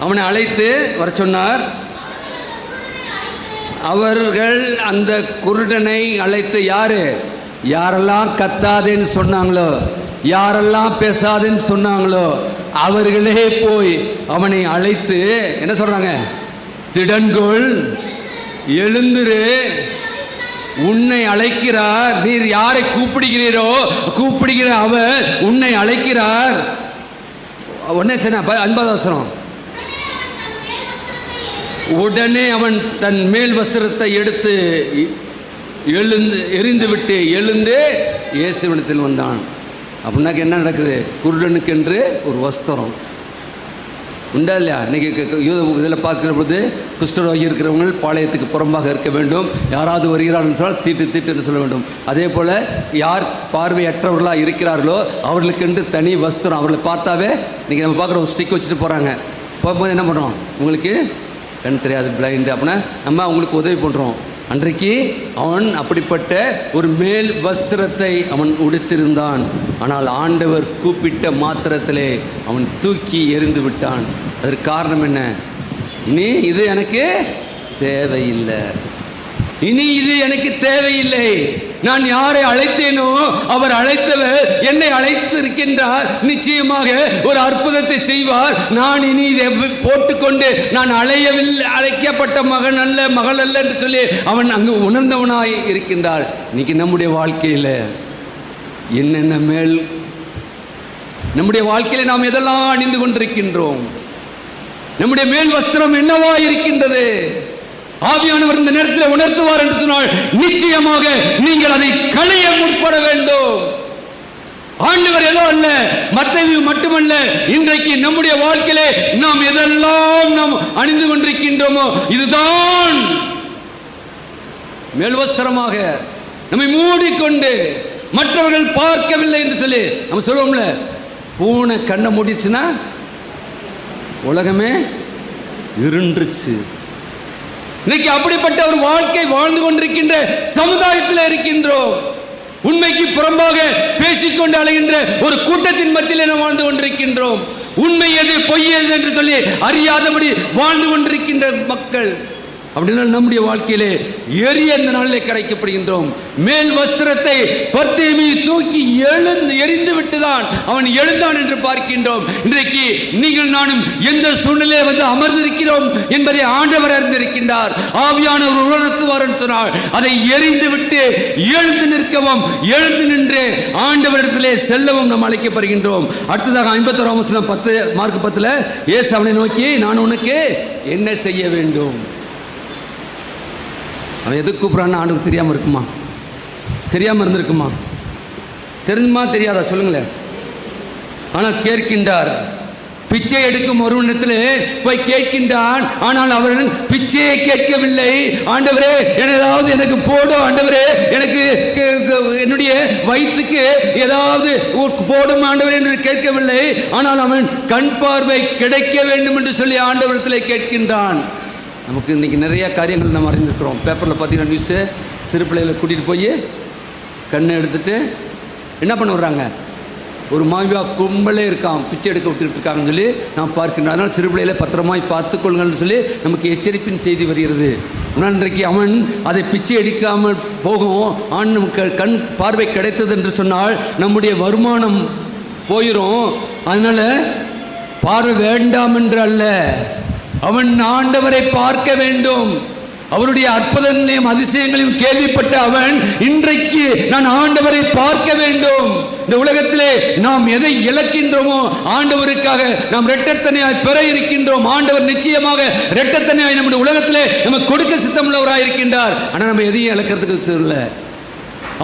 அவனை அழைத்து வர சொன்னார். அவர்கள் அந்த குருடனை அழைத்து, யாரெல்லாம் கத்தாதேன்னு சொன்னாங்களோ, யாரெல்லாம் பேசாதேன்னு சொன்னாங்களோ அவர்களே போய் அவனை அழைத்து என்ன சொல்றாங்க? திடன்கொள், எழுந்திரு, உன்னை அழைக்கிறார். நீர் யாரை கூப்பிடுகிறீரோ கூப்பிடுகிற அவர் உன்னை அழைக்கிறார். உடனே 50வது வசனம், உடனே அவன் தன் மேல் வஸ்திரத்தை எடுத்து எறிந்துவிட்டு எழுந்து இயேசுவிடத்தில் வந்தான். அப்படின்னாக்க என்ன நடக்குது? குருடனுக்கென்று ஒரு வஸ்திரம் உண்டா இல்லையா? இன்றைக்கி இதில் பார்க்கிற பொழுது குஷ்டரோகி இருக்கிறவங்க பாளையத்துக்கு புறம்பாக இருக்க வேண்டும். யாராவது வருகிறார்கள் சொன்னால் தீட்டு சொல்ல வேண்டும். அதே போல் யார் பார்வையற்றவர்களாக இருக்கிறார்களோ அவர்களுக்கென்று தனி வஸ்திரம். அவர்களை பார்த்தாவே இன்றைக்கி நம்ம பார்க்குற ஒரு ஸ்டிக் வச்சுட்டு போகிறாங்க. போகும்போது என்ன பண்ணுறோம்? உங்களுக்கு கண் தெரியாது, பிளைண்டு, அப்படின்னா நம்ம அவங்களுக்கு உதவி பண்ணுறோம். அன்றைக்கு அவன் அப்படிப்பட்ட ஒரு மேல் வஸ்திரத்தை அவன் உடுத்திருந்தான். ஆனால் ஆண்டவர் கூப்பிட்ட மாத்திரத்திலே அவன் தூக்கி எறிந்து விட்டான். அதற்கு காரணம் என்ன? இனி இது எனக்கு தேவையில்லை, இனி இது எனக்கு தேவையில்லை. நான் யாரை அழைத்தேனோ அவர் அழைத்தவர் என்னை அழைத்து இருக்கின்றார். நிச்சயமாக ஒரு அற்புதத்தை செய்வார். நான் இனி இதை போட்டுக்கொண்டு நான் அழைக்கப்பட்ட மகன் அல்ல, மகள் அல்ல என்று சொல்லி அவன் அங்கு உணர்ந்தவனாய் இருக்கின்றார். இன்னைக்கு நம்முடைய வாழ்க்கையில் என்னென்ன நம்முடைய வாழ்க்கையில் நாம் எதெல்லாம் அணிந்து கொண்டிருக்கின்றோம்? நம்முடைய மேல் வஸ்திரம் என்னவா இருக்கின்றது? ஆவியானவர் இந்த நேரத்தில் உணர்த்துவார் என்று சொன்னால் நிச்சயமாக நீங்கள் அதை களைய முற்பட வேண்டும். ஆண்டவர் ஏதோ அல்ல, மத்தேயு மட்டுமல்ல, இன்றைக்கு நம்முடைய வாழ்க்கையிலே நாம் எதெல்லாம் நாம் அணிந்து கொண்டிருக்கின்றோமோ இதுதான் மேல் வஸ்திரமாக நம்மை மூடிக்கொண்டு மற்றவர்கள் பார்க்கவில்லை என்று சொல்லி நம்ம சொல்லுவோம்ல, பூனை கண்ணை மூடிச்சுன்னா உலகமே இருண்டுச்சு. இன்னைக்கு அப்படிப்பட்ட ஒரு வாழ்க்கை வாழ்ந்து கொண்டிருக்கின்ற சமுதாயத்தில் இருக்கின்றோம். உண்மைக்கு புறம்பாக பேசிக்கொண்டு அலைகின்ற ஒரு கூட்டத்தின் மத்தியில் நாம் வாழ்ந்து கொண்டிருக்கின்றோம். உண்மை எது பொய் எது என்று சொல்லி அறியாதபடி வாழ்ந்து கொண்டிருக்கின்ற மக்கள். அப்படின்னா நம்முடைய வாழ்க்கையிலே எரிய இந்த நாளிலே கிடைக்கப்படுகின்றோம். மேல் வஸ்திரத்தை பர்தேமி தூக்கி எரிந்து விட்டுதான் அவன் எழுந்தான் என்று பார்க்கின்றோம். இன்றைக்கு நீங்கள் நானும் எந்த சூழ்நிலையை வந்து அமர்ந்திருக்கிறோம் என்பதை ஆண்டவர் அறிந்திருக்கின்றார். ஆவியானவர் உணர்த்துவார் என்று சொன்னால் அதை எரிந்து விட்டு எழுந்து நிற்கவும், எழுந்து நின்று ஆண்டவரிடத்திலே செல்லவும் நாம் அழைக்கப்படுகின்றோம். அடுத்ததாக 51 வசனம் 10 மார்க் 10 இயேசு அவனை நோக்கி, நான் உனக்கு என்ன செய்ய வேண்டும்? அவன் எதுக்கு கூப்பிட்றான்னு ஆண்டுக்கு தெரியாமல் இருக்குமா? தெரியாமல் இருந்திருக்குமா? தெரிஞ்சுமா தெரியாதா சொல்லுங்களேன். ஆனால் கேட்கின்றார். பிச்சை எடுக்கும் ஒருவனிடத்தில் போய் கேட்கின்றான். ஆனால் அவன் பிச்சையை கேட்கவில்லை. ஆண்டவரே ஏதாவது எனக்கு போடும், ஆண்டவரே எனக்கு என்னுடைய வயிற்றுக்கு ஏதாவது போடும் ஆண்டவரே என்று கேட்கவில்லை. ஆனால் அவன் கண் பார்வை கிடைக்க வேண்டும் என்று சொல்லி ஆண்டவரத்தில் கேட்கின்றான். நமக்கு இன்றைக்கி நிறைய காரியங்கள் நம்ம அறிந்திருக்கிறோம். பேப்பரில் பார்த்தீங்கன்னா நியூஸு, சிறு பிள்ளைகளை கூட்டிகிட்டு போய் கண்ணை எடுத்துகிட்டு என்ன பண்ண விட்றாங்க? ஒரு மாவியா கும்பலே இருக்கான், பிச்சை எடுக்க விட்டுக்கிட்டு இருக்காங்கன்னு சொல்லி நாம் பார்க்கின்றோம். அதனால் சிறு பிள்ளைகளை பத்திரமாய் பார்த்துக்கொள்ளுங்கள்னு சொல்லி நமக்கு எச்சரிப்பின் செய்தி வருகிறது. ஆனால் இன்றைக்கு அவன் அதை பிச்சை எடுக்காமல் போகும் நமக்கு கண் பார்வை கிடைத்தது என்று சொன்னால் நம்முடைய வருமானம் போயிடும். அதனால் பார்வை வேண்டாம் என்று அல்ல, அவன் ஆண்டவரை பார்க்க வேண்டும். அவருடைய அற்புதங்களையும் அதிசயங்களையும் கேள்விப்பட்ட அவன் இன்றைக்கு நான் ஆண்டவரை பார்க்க வேண்டும். இந்த உலகத்திலே நாம் எதை இழக்கின்றோமோ ஆண்டவருக்காக நாம் இரட்டத்தனையாய் பெற இருக்கின்றோம். ஆண்டவர் நிச்சயமாக இரட்டத்தனையாய் நம்முடைய உலகத்திலே நமக்கு கொடுக்க சித்தமுள்ளவராய் இருக்கின்றார். ஆனால் நம்ம எதையும் இழக்கிறதுக்கு இல்லை.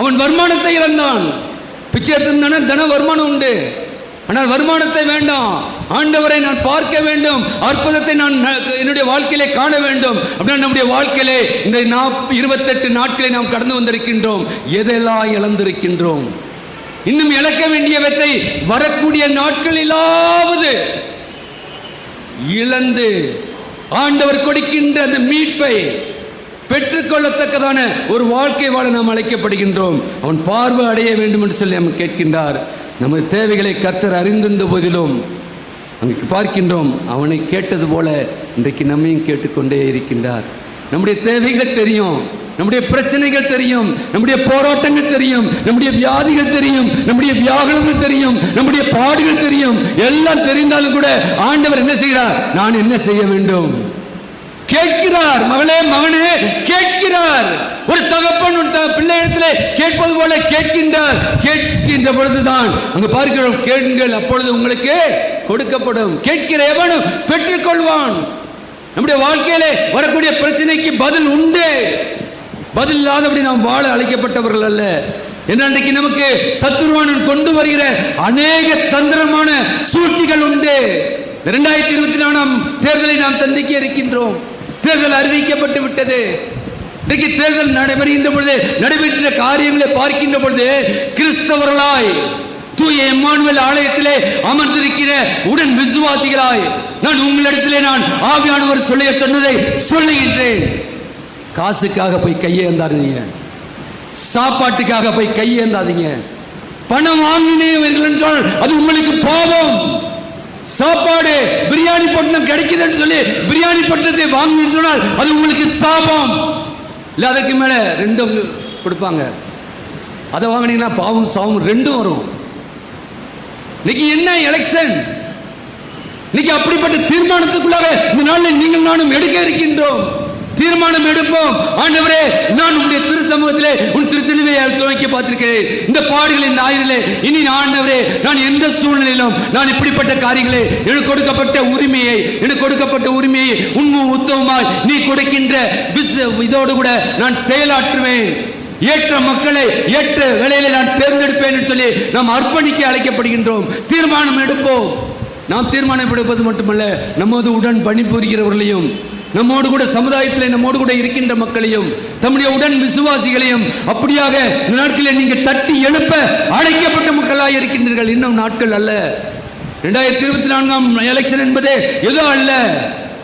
அவன் வருமானத்தை இழந்தான். பிச்சை எடுத்திருந்தானே தன வருமானம் உண்டு. ஆனால் வருமானத்தை வேண்டாம், ஆண்டவரை நான் பார்க்க வேண்டும், அற்புதத்தை நான் என்னுடைய வாழ்க்கையிலே காண வேண்டும். அப்படின்னா நம்முடைய வாழ்க்கையிலே இந்த 28 நாட்களை நாம் கடந்து வந்திருக்கின்றோம். எதெல்லாம் இழந்திருக்கின்றோம்? இன்னும் இழக்க வேண்டியவற்றை வரக்கூடிய நாட்களிலாவது இழந்து ஆண்டவர் கொடுக்கின்ற அந்த மீட்பை பெற்றுக்கொள்ளத்தக்கதான ஒரு வாழ்க்கை வாழ நாம் அழைக்கப்படுகின்றோம். அவன் பார்வை அடைய வேண்டும் என்று சொல்லி நம்ம கேட்கின்றார். நமது தேவைகளை கர்த்தர் அறிந்திருந்த போதிலும் அங்கு பார்க்கின்றோம், அவனை கேட்டது போல இன்றைக்கு நம்மையும் கேட்டுக்கொண்டே இருக்கின்றார். நம்முடைய தேவைகள் தெரியும், நம்முடைய பிரச்சனைகள் தெரியும், நம்முடைய போராட்டங்கள் தெரியும், நம்முடைய வியாதிகள் தெரியும், நம்முடைய வியாகுலங்கள் தெரியும், நம்முடைய பாடுகள் தெரியும். எல்லாம் தெரிந்தாலும் கூட ஆண்டவர் என்ன செய்கிறார்? நான் என்ன செய்ய வேண்டும் கேட்கிறார். மகளே மகனே கேட்கிறார். ஒரு தகப்பன் பிள்ளையிடத்தில் கேட்பது போல கேட்கின்றார். கேட்கின்ற பொழுதுதான் அங்கு பார்க்கிறோம், கேளுங்கள் அப்பொழுது உங்களுக்கு கொடுக்கப்படும். கேட்கிற எவனும் பெற்றுக்கொள்வான். நம்முடைய வாழ்க்கையிலே வரக்கூடிய பிரச்சனைக்கு பதில் உண்டு. பதில் இல்லாதபடி நாம் வாழ அழைக்கப்பட்டவர்கள் அல்ல. இன்றைக்கு நமக்கு சத்துருவானன் கொண்டு வருகிற அநேக தந்திரமான சூழ்ச்சிகள் உண்டு. 2024 தேர்தலை நாம் சந்திக்க இருக்கின்றோம். தேர்தல் அறிவிக்கப்பட்டு விட்டது. இன்றைக்கு தேர்தல் நடைபெறுகின்ற பொழுது நடைபெற்ற காரியங்களை பார்க்கின்ற பொழுது கிறிஸ்தவர்களாய் தூய எம்மானுவேல் ஆலயத்திலே அமர்ந்திருக்கிற உடன் விசுவாசிகளாய் நான் உங்களிடத்திலே நான் ஆவியானவர் சொல்ல சொன்னதை சொல்லுகின்றேன். காசுக்காக போய் கையேந்தாதீங்க, சாப்பாட்டுக்காக போய் கையேந்தாதீங்க. பணம் வாங்கினீர்கள் என்றால் அது உங்களுக்கு பாவம். சாப்பாடு பிரியாணி பொட்டணம் கிடைக்குதுன்னு சொல்லி பிரியாணி பொட்டணத்தை வாங்கினு சொன்னால் அது உங்களுக்கு சாபம். இல்லை அதற்கு மேல ரெண்டும் கொடுப்பாங்க, அதை வாங்கினீங்கன்னா பாவம் சாபம் ரெண்டும் வரும். இன்னைக்கு என்ன எலெக்ஷன்? இன்னைக்கு அப்படிப்பட்ட தீர்மானத்துக்குள்ளாக இந்த நாளில் நீங்கள் நானும் எடுக்க இருக்கின்றோம். தீர்மானம் எடுப்போம். ஆண்டவரே, நான் உம்முடைய திரு சமூகத்திலே உன் திருச்சிலுவையை துவக்கி பார்த்திருக்கிறேன். இந்த பாடுகளின் ஞாயிறிலே இனி ஆண்டவரே, நான் எந்த சூழ்நிலையிலும் நான் இப்படிப்பட்ட காரியங்களை எனக்கு கொடுக்கப்பட்ட உரிமையை உண்மை உத்தமமாய் நீ கொடுக்கின்ற இதோடு கூட நான் செயலாற்றுவேன். ஏற்ற மக்களை ஏற்ற வேளையிலே நான் தேர்ந்தெடுப்பேன் என்று சொல்லி நாம் அர்ப்பணிக்க அழைக்கப்படுகின்றோம். தீர்மானம் எடுப்போம். நாம் தீர்மானம் எடுப்பது மட்டுமல்ல, நம்மோடு உடன் பணிபுரிகிறவர்களையும், நம்மோடு கூட சமுதாயத்தில் நம்மோடு கூட இருக்கின்ற மக்களையும், தம்முடைய உடன் விசுவாசிகளையும் அப்படியாக இந்த நாட்களில் நீங்கள் தட்டி எழுப்ப அழைக்கப்பட்ட மக்களாக இருக்கின்றீர்கள். இன்னும் நாட்கள் அல்ல. 2024 எலெக்ஷன் என்பதே ஏதோ அல்ல.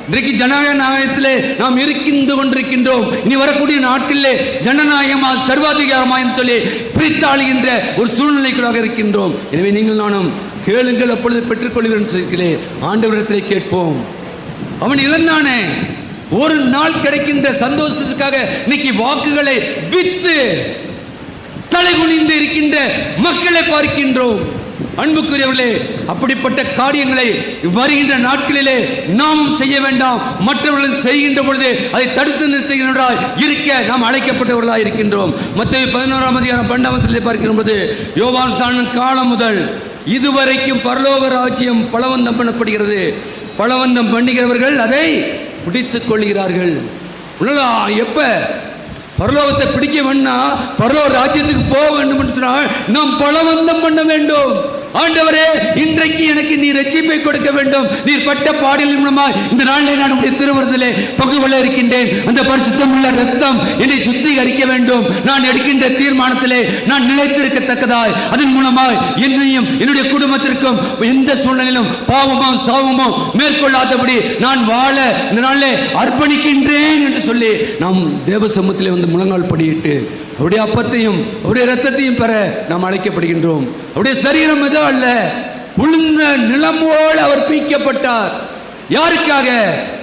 இன்றைக்கு ஜனநாயகத்திலே நாம் இருந்து கொண்டிருக்கின்றோம். இனி வரக்கூடிய நாட்களிலே ஜனநாயகமா சர்வாதிகாரமா என்று சொல்லி பிரித்தாளுகின்ற ஒரு சூழ்நிலைக்குள்ளாக இருக்கின்றோம். எனவே நீங்கள் நானும் கேளுங்கள், அப்பொழுது பெற்றுக்கொள்வீர்கள் சொல்லிக்கிறே. ஆண்டவரிடத்திலே கேட்போம். அவன் இழந்தானே, ஒரு நாள் கிடைக்கின்ற சந்தோஷத்திற்காக இன்னைக்கு வாக்குகளை வித்து தலை குனிந்து இருக்கின்ற மக்களை பார்க்கின்றோம். அன்புக்குரியவர்களே, அப்படிப்பட்ட காரியங்களை வருகின்ற நாட்களிலே நாம் செய்ய வேண்டாம். மற்றவர்கள் செய்கின்ற பொழுது அதை தடுத்து நிறுத்துகின்றவர்களாய் இருக்க நாம் அழைக்கப்பட்டவர்களாக இருக்கின்றோம். மத்தேயு 11:12 பார்க்கின்ற போது, யோவான் காலம் முதல் இதுவரைக்கும் பரலோக ராஜ்யம் பலவந்தம் பண்ணப்படுகிறது, பலவந்தம் பண்ணுகிறவர்கள் அதை பிடித்துக் கொள்கிறார்கள். எப்ப பரலோகத்தை பிடிக்க வேண்டாம், பரலோக ராஜ்யத்துக்கு போக வேண்டும் என்று சொன்னால் நாம் பலவந்தம் பண்ண வேண்டும். ஆண்டவரே, இன்றைக்கு எனக்கு நீ ரட்சிப்பை கொடுக்க வேண்டும். நீர் பட்ட பாடல் மூலமாக இந்த நாளில் நான் உடைய திருவருதிலே பங்கு கொள்ள இருக்கின்றேன். அந்த பரிசுத்தமுள்ள ரத்தம் என்னை சுத்திகரிக்க வேண்டும். நான் எடுக்கின்ற தீர்மானத்திலே நான் நிலைத்திருக்கத்தக்கதாய் அதன் மூலமாய் என்னையும் என்னுடைய குடும்பத்திற்கும் எந்த சூழ்நிலையிலும் பாவமோ சாவமோ மேற்கொள்ளாதபடி நான் வாழ இந்த நாளிலே அர்ப்பணிக்கின்றேன் என்று சொல்லி நாம் தேவ சமூகத்திலே வந்து முழங்கால் படியிட்டு அவருடைய அப்பத்தையும் அவருடைய ரத்தத்தையும் பெற நாம் அழைக்கப்படுகின்றோம். அவருடைய சரீரம் எதோ அல்ல, உளுந்த நிலமோடு அவர் பீக்கப்பட்டார். யாருக்காக?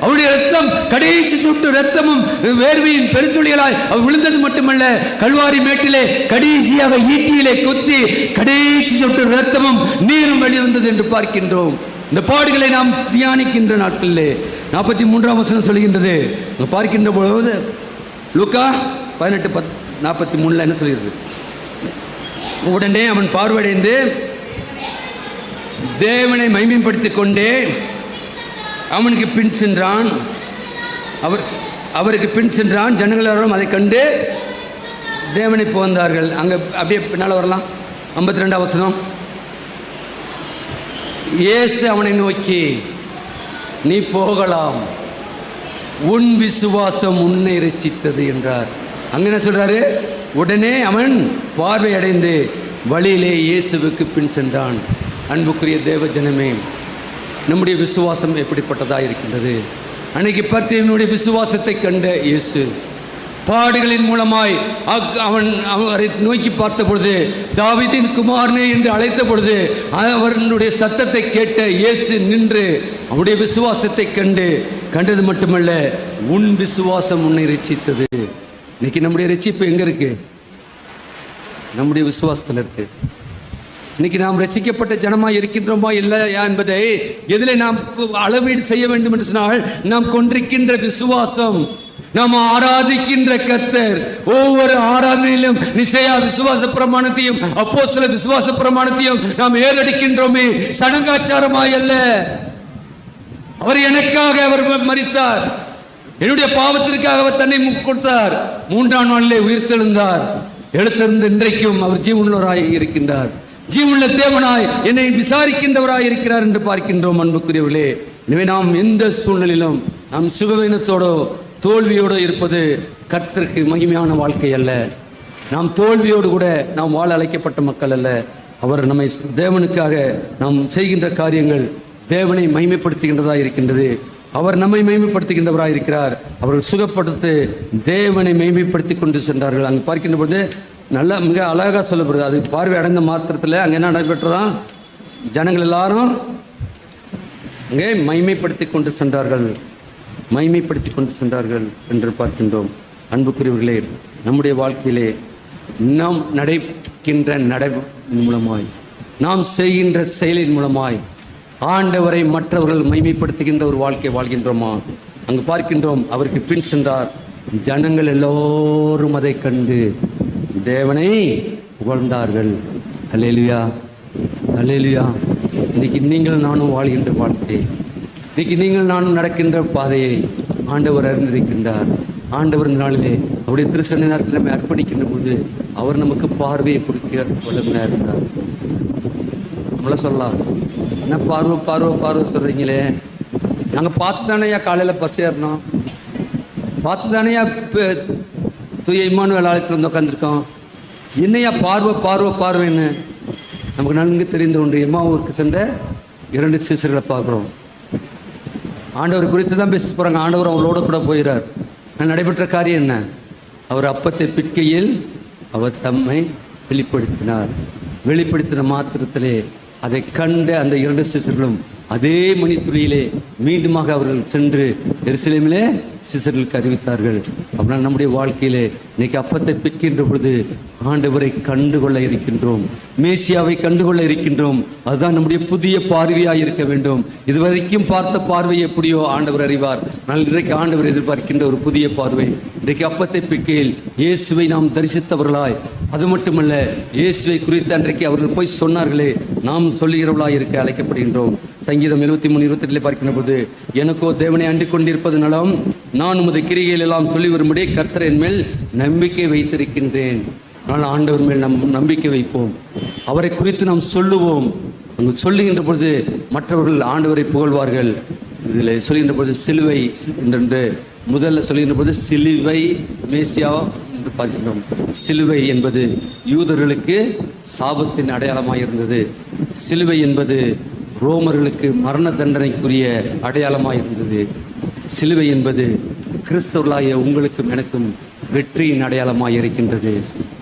அவருடைய ரத்தம், கடைசி சொட்டு ரத்தமும் வேர்வையின் பெருந்துளிகளாய் அவர் விழுந்தது மட்டுமல்ல, கல்வாரி மேட்டிலே கடைசியாக ஈட்டியிலே கொத்தி கடைசி சொட்டு ரத்தமும் நீரும் வெளிவந்தது என்று பார்க்கின்றோம். இந்த பாடுகளை நாம் தியானிக்கின்ற நாட்களிலே 43ஆம் வசனம் சொல்கின்றது. பார்க்கின்ற பொழுது லூக்கா 18:43 என்ன சொல்கிறது? உடனே அவன் பார்வையடைந்து தேவனை மகிமைப்படுத்திக் கொண்டே அவனுக்கு பின் சென்றான். அவருக்கு பின் சென்றான். ஜனங்கள் எல்லாரும் அதை கண்டு தேவனை புகழ்ந்தார்கள். அங்கே அப்படியே பின்னால் வரலாம். 52ஆம் வசனம். இயேசு அவனை நோக்கி, நீ போகலாம், உன் விசுவாசம் உன்னை இரட்சித்தது என்றார். அங்க என்ன சொல்றாரு? உடனே அவன் பார்வை அடைந்து வழியிலே இயேசுவுக்கு பின் சென்றான். அன்புக்குரிய தேவ ஜனமே, நம்முடைய விசுவாசம் எப்படிப்பட்டதாக இருக்கின்றது? அன்னைக்கு பர்த்தியனுடைய விசுவாசத்தை கண்ட இயேசு பாடுகளின் மூலமாய் அவரை நோக்கி பார்த்த பொழுது, தாவீதின் குமாரனே என்று அழைத்த பொழுது அவருடைய சத்தத்தை கேட்ட இயேசு நின்று அவருடைய விசுவாசத்தை கண்டது மட்டுமல்ல, உன் விசுவாசம் உன்னை ரட்சித்தது. இன்னைக்கு நம்முடைய ரட்சிப்பு எங்க இருக்கு? நம்முடைய விசுவாசத்தில் இருக்கு. இன்னைக்கு நாம் ரட்சிக்கப்பட்ட ஜனமாக இருக்கின்றோமா இல்லையா என்பதை எதில் நாம் அளவீடு செய்ய வேண்டும் என்று சொன்னால், நாம் கொண்டிருக்கின்ற விசுவாசம், நாம் ஆராதிக்கின்ற கர்த்தர். ஒவ்வொரு ஆராதனையிலும் நிச்சய விசுவாச பிரமாணத்தையும் அப்போஸ்தல விசுவாச பிரமாணத்தையும் நாம் ஏறெடுக்கின்றோமே, சடங்காச்சாரமாய் அல்ல. அவர் எனக்காக அவர் மரித்தார், என்னுடைய பாவத்திற்காக அவர் தன்னை கொடுத்தார், 3ஆம் நாளிலே உயிர்த்தெழுந்தார். எழுத்திருந்து இன்றைக்கும் அவர் ஜீவனுள்ளவராய் இருக்கின்றார், ஜீவனுள்ள தேவனாய் என்னை விசாரிக்கின்றவராய் இருக்கிறார் என்று பார்க்கின்றோம். அன்புக்குரியவர்களே, எனவே நாம் எந்த சூழ்நிலையிலும் நாம் சுகவீனத்தோடோ தோல்வியோடு இருப்பது கர்த்தருக்கு மகிமையான வாழ்க்கை அல்ல. நாம் தோல்வியோடு கூட நாம் வாழ அழைக்கப்பட்ட மக்கள் அல்ல. அவர் நம்மை தேவனுக்காக நாம் செய்கின்ற காரியங்கள் தேவனை மகிமைப்படுத்துகின்றதா இருக்கின்றது. அவர் நம்மை மேன்மைப்படுத்துகின்றவராக இருக்கிறார். அவர்கள் சுகப்படுத்தி தேவனை மேன்மைப்படுத்தி கொண்டு சென்றார்கள். அங்கே பார்க்கின்ற பொழுது நல்லா மிக அழகாக சொல்லப்படுது. அது பார்வை அடைந்த மாத்திரத்தில் அங்கே என்ன நடைபெற்றதான், ஜனங்கள் எல்லாரும் அங்கே மைமைப்படுத்தி கொண்டு சென்றார்கள், மைமைப்படுத்தி கொண்டு சென்றார்கள் என்று பார்க்கின்றோம். அன்புக்குரியவர்களே, நம்முடைய வாழ்க்கையிலே நாம் நடக்கின்ற மூலமாய், நாம் செய்கின்ற செயலின் மூலமாய் ஆண்டவரை மற்றவர்கள் மைமைப்படுத்துகின்ற ஒரு வாழ்க்கை வாழ்கின்றோமா? அங்கு பார்க்கின்றோம், அவருக்கு பின் சென்றார். ஜனங்கள் எல்லோரும் அதை கண்டு தேவனை புகழ்ந்தார்கள். அல்லேலூயா, அல்லேலூயா. இன்னைக்கு நீங்கள் நானும் வாழ்கின்ற வாழ்க்கை, இன்னைக்கு நீங்கள் நானும் நடக்கின்ற பாதையை ஆண்டவர் அறிந்திருக்கின்றார். ஆண்டவர் இந்த நாளிலே அவருடைய திருச்சனை நேரத்தில் நம்ம அர்ப்பணிக்கின்ற போது அவர் நமக்கு பார்வையை கொடுக்க வல்லமையாக இருக்கிறார். நம்மள சொல்லலாம், என்ன பார்வை பார்வை பார்வை சொல்கிறீங்களே, நாங்கள் பார்த்து தானேயா காலையில் பஸ் ஏறினோம், பார்த்து தானேயா தூய இம்மானுவேல் ஆலயத்தில் வந்து உட்காந்துருக்கோம், என்னையா பார்வை பார்வை பார்வைன்னு. நமக்கு நன்கு தெரிந்த ஒன்று, எம்மாவூருக்கு சென்ற 2 சீசர்களை பார்க்குறோம். ஆண்டவர் குறித்து தான் பேச போகிறாங்க. ஆண்டவர் அவங்களோட கூட போயிறார். நடைபெற்ற காரியம் என்ன? அவர் அப்பத்தை பிற்கையில் அவர் தம்மை வெளிப்படுத்தினார். வெளிப்படுத்தின மாத்திரத்திலே அதை கண்ட அந்த 2 சீசர்களும் அதே மணித்துளியிலே மீண்டுமாக அவர்கள் சென்று எருசலேமிலே சீசர்களுக்கு அறிவித்தார்கள். அப்படின்னா நம்முடைய வாழ்க்கையிலே இன்னைக்கு அப்பத்தை பிற்கின்ற பொழுது ஆண்டவரை கண்டுகொள்ள இருக்கின்றோம், மேசியாவை கண்டுகொள்ள இருக்கின்றோம். அதுதான் நம்முடைய புதிய பார்வையாக இருக்க வேண்டும். இதுவரைக்கும் பார்த்த பார்வை எப்படியோ ஆண்டவர் அறிவார். ஆனால் இன்றைக்கு ஆண்டவர் எதிர்பார்க்கின்ற ஒரு புதிய பார்வை. இன்றைக்கு அப்பத்தை பிற்கையில் இயேசுவை நாம் தரிசித்தவர்களாய், அது மட்டுமல்ல இயேசுவை குறித்து அன்றைக்கு அவர்கள் போய் சொன்னார்களே, நாம் சொல்லுகிறவர்களாய் இருக்க அழைக்கப்படுகின்றோம். சங்கீதம் 73:28 பார்க்கின்ற போது, எனக்கோ தேவனை அண்டிக் கொண்டிருப்பது நலம், நான் உமது கிரிகையில் எல்லாம் சொல்லி வரும்படி கர்த்தர் என் மேல் நம்பிக்கை வைத்திருக்கின்றேன். ஆனால் ஆண்டவர் மேல் நம்பிக்கை வைப்போம், அவரை குறித்து நாம் சொல்லுவோம். அங்கு சொல்லுகின்ற பொழுது மற்றவர்கள் ஆண்டவரை புகழ்வார்கள். இதில் சொல்கின்ற பொழுது சிலுவை என்று முதல்ல சொல்கின்ற பொழுது சிலுவை மேசியா என்று பார்க்கின்றோம். சிலுவை என்பது யூதர்களுக்கு சாபத்தின் அடையாளமாக இருந்தது. சிலுவை என்பது ரோமர்களுக்கு மரண தண்டனைக்குரிய அடையாளமாக இருந்தது. சிலுவை என்பது கிறிஸ்தவர்களாகிய உங்களுக்கும் எனக்கும் வெற்றியின் அடையாளமாக இருக்கின்றது.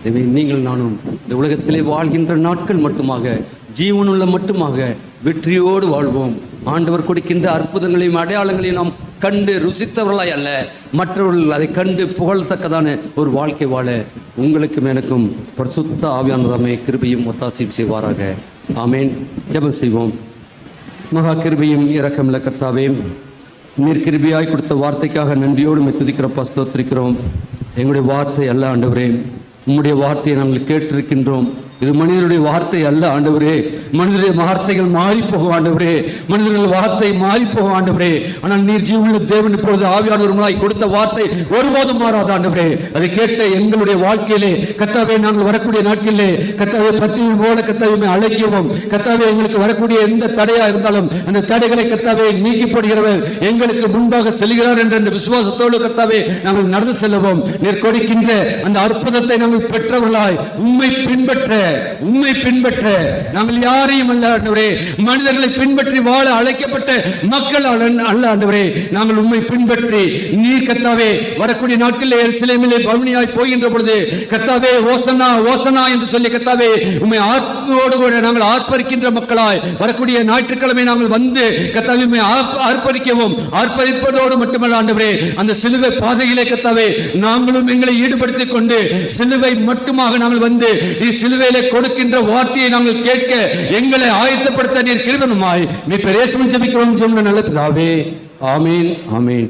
எனவே நீங்கள் நானும் இந்த உலகத்திலே வாழ்கின்ற நாட்கள் மட்டுமாக, ஜீவனுள்ள மட்டுமாக வெற்றியோடு வாழ்வோம். ஆண்டவர் கொடுக்கின்ற அற்புதங்களையும் அடையாளங்களையும் நாம் கண்டு ருசித்தவர்களாய் அல்ல, மற்றவர்கள் அதை கண்டு புகழத்தக்கதான ஒரு வாழ்க்கை வாழ உங்களுக்கும் எனக்கும் பரிசுத்த ஆவியானவரே கிருபையும் ஒத்தாசையும் செய்வாராக. ஆமேன். ஜெபம் செய்வோம். மகா கிருபையும் இரக்கமுள்ள கர்த்தாவே, நீர் கிருபையாய் கொடுத்த வார்த்தைக்காக நன்றியோடு துதிக்கிறப்பா, ஸ்தோத்திரிக்கிறோம். எங்களுடைய வார்த்தை அல்ல ஆண்டவரே, உம்முடைய வார்த்தையை நாங்கள் கேட்டிருக்கின்றோம். இது மனிதனுடைய வார்த்தை அல்ல ஆண்டவரே. மனிதனுடைய வார்த்தைகள் மாறி போகும் ஆண்டவரே, மனிதர்கள் வார்த்தை மாறி போகும் ஆண்டவரே. ஆனால் நீர் ஜீவனுள்ள தேவன் இப்பொழுது ஆவியானவர்களாய் கொடுத்த வார்த்தை ஒருபோதும் மாறாத ஆண்டவரே. அதை கேட்ட எங்களுடைய வாழ்க்கையிலே கர்த்தாவே, நாங்கள் வரக்கூடிய நாட்களிலே கர்த்தாவே பத்தியும் போல கர்த்தாவே அழைக்கவும், கர்த்தாவே எங்களுக்கு வரக்கூடிய எந்த தடையா இருந்தாலும் அந்த தடைகளை கர்த்தாவே நீக்கி போடுகிறவர் எங்களுக்கு முன்பாக செல்கிறார் என்ற அந்த விசுவாசத்தோடு கர்த்தாவே நாங்கள் நடந்து செல்லவும், நீர் கொடுக்கின்ற அந்த அற்புதத்தை நாங்கள் பெற்றவர்களாய் உம்மை பின்பற்ற நாங்கள் யாரையும் அல்ல ஆண்டவரே, மனிதர்களை பின்பற்றி வாழ அழைக்கப்பட்ட மக்கள் அல்ல ஆண்டவரே. நாங்கள் உம்மை பின்பற்றி நீர் கர்த்தாவே வரக்கூடிய நாட்களில் எருசலேமிலே பவனியாய் போகின்ற பொழுது கர்த்தாவே ஓசனா ஓசனா என்று சொல்லி கர்த்தாவே உம்மை ஆத்மாவோடு கூட நாங்கள் ஆர்ப்பரிக்கின்ற மக்களாய் வரக்கூடிய ஞாயிற்றுக்கிழமை நாங்கள் வந்து கர்த்தாவே உம்மை ஆர்ப்பரிக்கவும், ஆர்ப்பரிப்பதோடு மட்டுமல்ல ஆண்டவரே, அந்த சிலுவை பாதையிலே கர்த்தாவே நாங்களும் எங்களை ஈடுபடுத்திக் கொண்டு சிலுவை மட்டுமாக நாங்கள் வந்து சிலுவையிலே கொடுக்கின்ற வார்த்தையை நாங்கள் கேட்க எங்களை ஆயத்தப்படுத்த நீர் கிருபையாய் நீர் பெரிய ஜெபிக்கிறோம் நல்ல பிதாவே. ஆமீன், ஆமீன்.